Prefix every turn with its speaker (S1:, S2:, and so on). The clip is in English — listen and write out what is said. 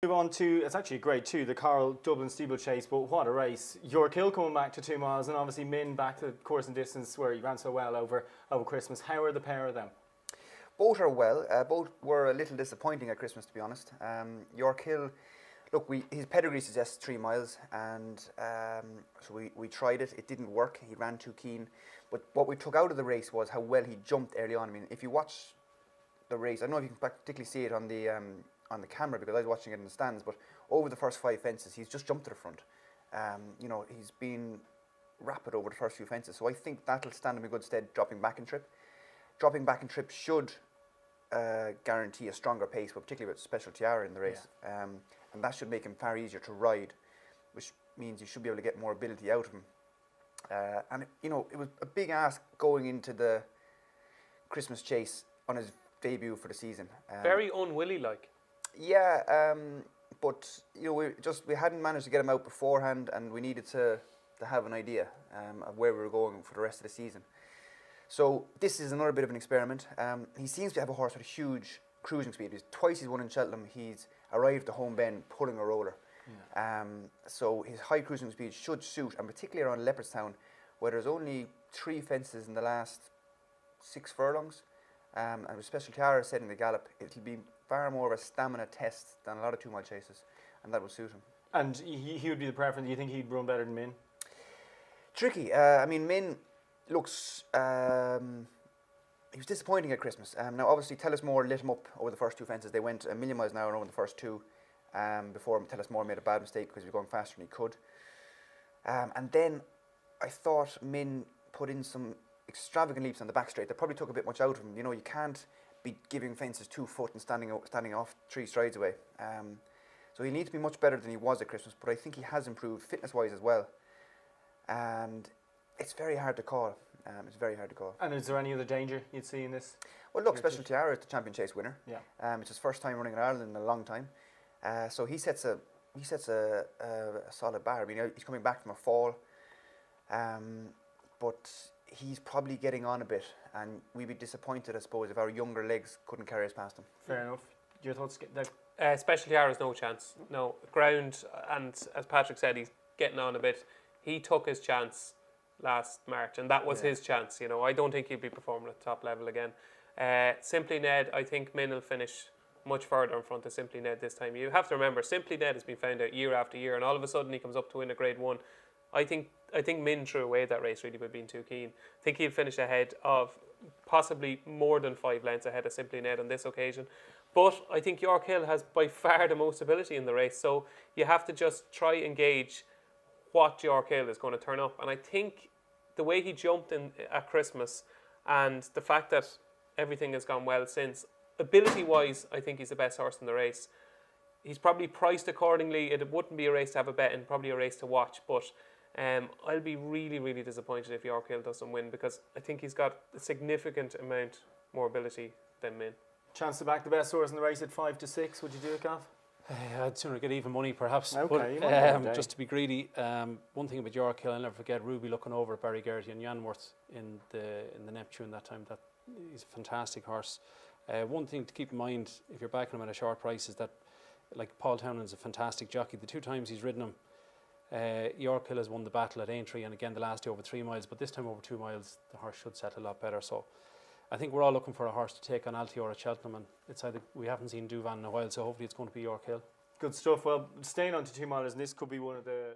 S1: Move on to, it's actually a grade 2, the Carl Dublin Steeplechase, but what a race. York Hill coming back to 2 miles, and obviously Min back to course and distance where he ran so well over Christmas. How are the pair of them?
S2: Both are well. Both were a little disappointing at Christmas, to be honest. York Hill, look, his pedigree suggests 3 miles, and so we tried it. It didn't work. He ran too keen. But what we took out of the race was how well he jumped early on. I mean, if you watch the race, I don't know if you can particularly see it on the camera because I was watching it in the stands, but over the first 5 fences, he's just jumped to the front. He's been rapid over the first few fences, so I think that'll stand him in good stead dropping back in trip. Dropping back in trip should guarantee a stronger pace, but particularly with Special Tiara in the race. Yeah. And that should make him far easier to ride, which means you should be able to get more ability out of him. It was a big ask going into the Christmas chase on his debut for the season.
S3: Very unwilly-like.
S2: Yeah, but we hadn't managed to get him out beforehand, and we needed to have an idea of where we were going for the rest of the season. So this is another bit of an experiment. He seems to have a horse with a huge cruising speed. He's won in Cheltenham. He's arrived at home bend pulling a roller. Yeah. So his high cruising speed should suit, and particularly around Leopardstown, where there's only 3 fences in the last 6 furlongs. And with Special Tiara setting the gallop, it'll be far more of a stamina test than a lot of 2 mile chases, and that will suit him.
S1: And he would be the preference. Do you think he'd run better than Min?
S2: Tricky. Min looks. He was disappointing at Christmas. Now, obviously, Tell Us More lit him up over the first 2 fences. They went 1,000,000 miles an hour over the first 2 before Tell Us More made a bad mistake because he was going faster than he could. And then I thought Min put in some extravagant leaps on the back straight. That probably took a bit much out of him. You can't be giving fences 2 foot and standing off 3 strides away. So he needs to be much better than he was at Christmas, but I think he has improved fitness-wise as well. And it's very hard to call.
S1: And is there any other danger you'd see in this?
S2: Well, look, Special Tiara is the champion chase winner.
S1: Yeah.
S2: It's his first time running in Ireland in a long time. So he sets a solid bar. I mean, he's coming back from a fall, but he's probably getting on a bit, and we'd be disappointed, I suppose, if our younger legs couldn't carry us past him.
S1: Fair enough. Your thoughts?
S3: Special Tiara has no chance. No ground, and as Patrick said, he's getting on a bit. He took his chance last March, and that was his chance. I don't think he'll be performing at top level again. Simply Ned, I think Min will finish much further in front of Simply Ned this time. You have to remember, Simply Ned has been found out year after year, and all of a sudden he comes up to win a grade 1. I think Min threw away that race really by being too keen. I think he'll finish ahead of possibly more than 5 lengths ahead of Simply Ned on this occasion. But I think York Hill has by far the most ability in the race, so you have to just try and gauge what York Hill is going to turn up. And I think the way he jumped in at Christmas and the fact that everything has gone well since, ability-wise, I think he's the best horse in the race. He's probably priced accordingly. It wouldn't be a race to have a bet and probably a race to watch, but I'll be really, really disappointed if York Hill doesn't win because I think he's got a significant amount more ability than Min.
S1: Chance to back the best horse in the race at 5 to 6. Would you do it, Gav?
S4: I'd sooner get even money, perhaps.
S1: Okay,
S4: but just to be greedy, one thing about York Hill, I'll never forget Ruby looking over at Barry Gertie and Yanworth in the Neptune that time. That he's a fantastic horse. One thing to keep in mind if you're backing him at a short price is that, like, Paul Townend's a fantastic jockey. The 2 times he's ridden him, York Hill has won the battle at Aintree, and again the last 2 over 3 miles. But this time over 2 miles, the horse should set a lot better. So I think we're all looking for a horse to take on Altior at Cheltenham, and it's either we haven't seen Duvan in a while, so hopefully it's going to be York Hill.
S1: Good stuff. Well, staying on to 2 miles, and this could be one of the